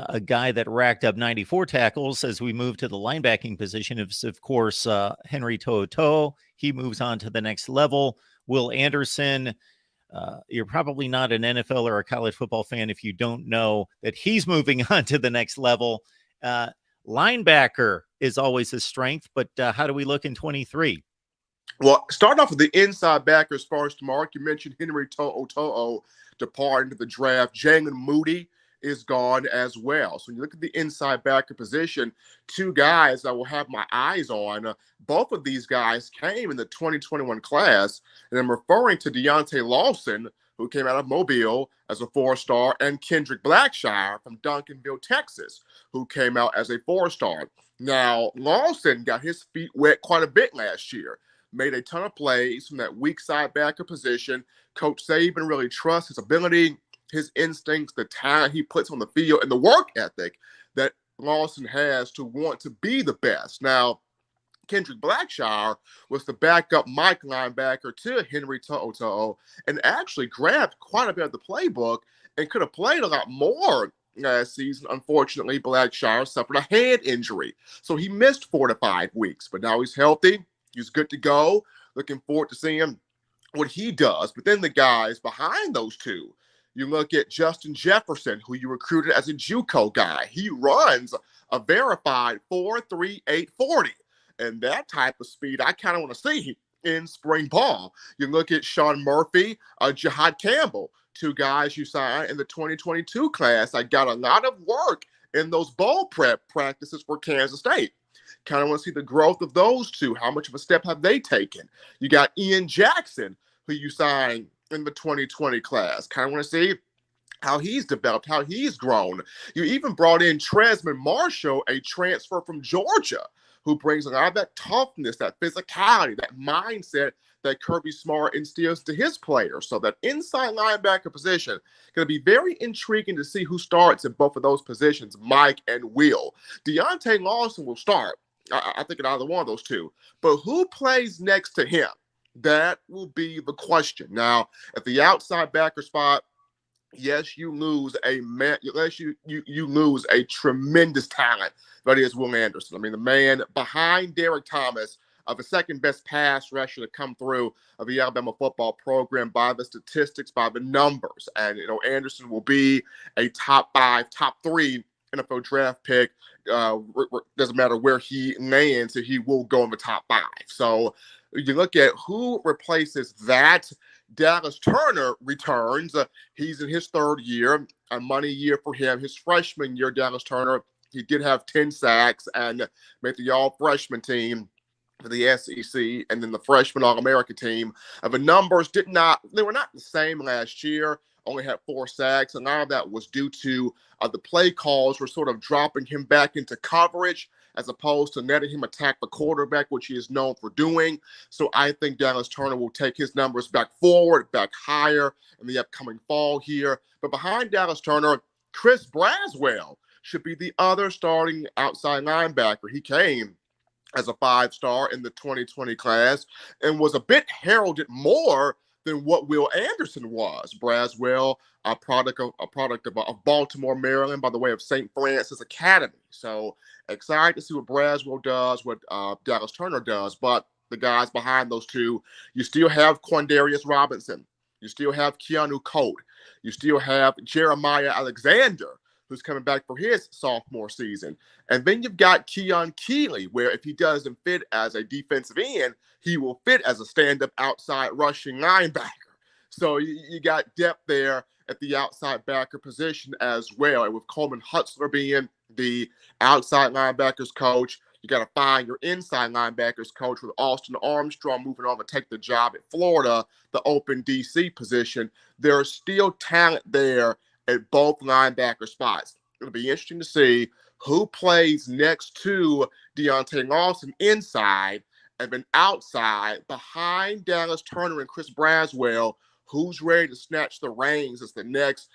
a guy that racked up 94 tackles. As we move to the linebacking position, of course, Henry To'oTo'o. He moves on to the next level. Will Anderson, you're probably not an NFL or a college football fan if you don't know that he's moving on to the next level. Linebacker is always a strength, but how do we look in 23? Well, starting off with the inside backers first, Mark, you mentioned Henry To'oTo'o departing to the draft. Jalen Moody is gone as well. So when you look at the inside backer position, two guys I will have my eyes on. Both of these guys came in the 2021 class, and I'm referring to Deontay Lawson, who came out of Mobile as a 4-star, and Kendrick Blackshire from Duncanville, Texas, who came out as a 4-star. Now, Lawson got his feet wet quite a bit last year. Made a ton of plays from that weak side backer position. Coach Saban really trusts his ability, his instincts, the talent he puts on the field, and the work ethic that Lawson has to want to be the best. Now, Kendrick Blackshire was the backup Mike linebacker to Henry To'oTo'o and actually grabbed quite a bit of the playbook and could have played a lot more last season. Unfortunately, Blackshire suffered a hand injury, so he missed 4 to 5 weeks, but now he's healthy. He's good to go. Looking forward to seeing what he does. But then the guys behind those two, you look at Justin Jefferson, who you recruited as a JUCO guy. He runs a verified 4.38 40. And that type of speed I kind of want to see in spring ball. You look at Sean Murphy, Jihad Campbell, two guys you signed in the 2022 class. I got a lot of work in those bowl prep practices for Kansas State. Kind of want to see the growth of those two. How much of a step have they taken? You got Ian Jackson, who you signed in the 2020 class. Kind of want to see how he's developed, how he's grown. You even brought in Tresman Marshall, a transfer from Georgia, who brings a lot of that toughness, that physicality, that mindset that Kirby Smart instills to his players. So that inside linebacker position going to be very intriguing to see who starts in both of those positions, Mike and Will. Deontay Lawson will start. I think in either one of those two. But who plays next to him? That will be the question. Now, at the outside backer spot, yes, you lose a man. Yes, you lose a tremendous talent. That is Will Anderson. I mean, the man behind Derek Thomas, the second best pass rusher to come through of the Alabama football program by the statistics, by the numbers. And Anderson will be a top 5, top 3 NFL draft pick. Doesn't matter where he lands, he will go in the top 5. So you look at who replaces that. Dallas Turner returns. He's in his 3rd year, a money year for him. His freshman year, Dallas Turner, he did have 10 sacks and made the all-freshman team for the SEC, and then the freshman All-American team. The numbers they were not the same last year. Only had 4 sacks, and a lot of that was due to the play calls were sort of dropping him back into coverage as opposed to letting him attack the quarterback, which he is known for doing. So I think Dallas Turner will take his numbers back forward, back higher in the upcoming fall here. But behind Dallas Turner, Chris Braswell should be the other starting outside linebacker. He came as a 5-star in the 2020 class and was a bit heralded more than what Will Anderson was. Braswell, a product of Baltimore, Maryland, by the way of St. Francis Academy. So excited to see what Braswell does, what Dallas Turner does. But the guys behind those two, you still have Quandarius Robinson. You still have Keanu Colt. You still have Jeremiah Alexander, who's coming back for his sophomore season. And then you've got Keon Keeley, where if he doesn't fit as a defensive end, he will fit as a stand-up outside rushing linebacker. So you got depth there at the outside backer position as well. And with Coleman Hutzler being the outside linebackers coach, you got to find your inside linebackers coach with Austin Armstrong moving on to take the job at Florida, the open DC position. There's still talent there at both linebacker spots. It'll be interesting to see who plays next to Deontay Lawson inside, and then outside behind Dallas Turner and Chris Braswell, who's ready to snatch the reins as the next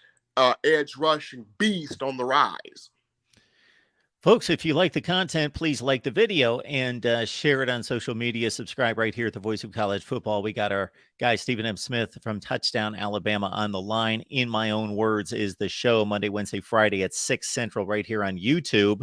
edge rushing beast on the rise. Folks, if you like the content, please like the video and share it on social media. Subscribe right here at the Voice of College Football. We got our guy, Stephen M. Smith from Touchdown, Alabama on the line. In My Own Words is the show Monday, Wednesday, Friday at 6 Central right here on YouTube.